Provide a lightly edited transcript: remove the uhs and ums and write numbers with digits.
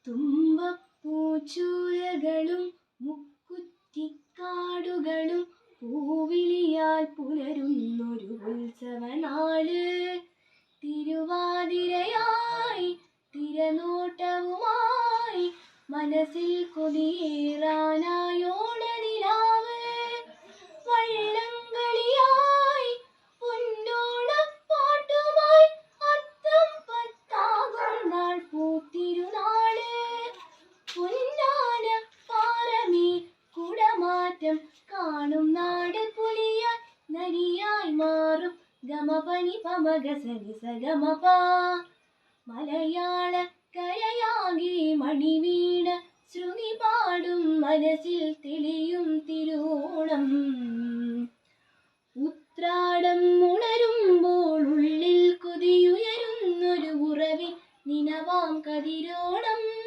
തുമ്പപ്പൂച്ചൂരകളും മുക്കുറ്റിക്കാടുകളും പൂവിളിയാൽ പുലരുന്നൊരു ഉത്സവനാള്. തിരുവാതിരയായി തിരനോട്ടവുമായി മനസ്സിൽ കൊതിയേറാനായോണനിലാവ്. വള്ളംകളിയായി പൊന്നോണപ്പാട്ടുമായി അത്തം പത്താകും നാൾ പൂത്തിരുനാള്. പൊന്നാന പാറമേ കുടമാറ്റം കാണും നാട് പുലിയായി നരിയായി മാറും ഗമപനി പമഗസനി സഗമപ. മലയാള കരയാകെ മണിവീണ ശ്രുതി പാടും മനസ്സിൽ തെളിയും തിരുവോണം. ഉത്രാടം ഉണരുമ്പോൾ ഉള്ളിൽ കൊതിയുയരുന്നൊരു ഉറവിൻ നിനവാം കതിരോണം.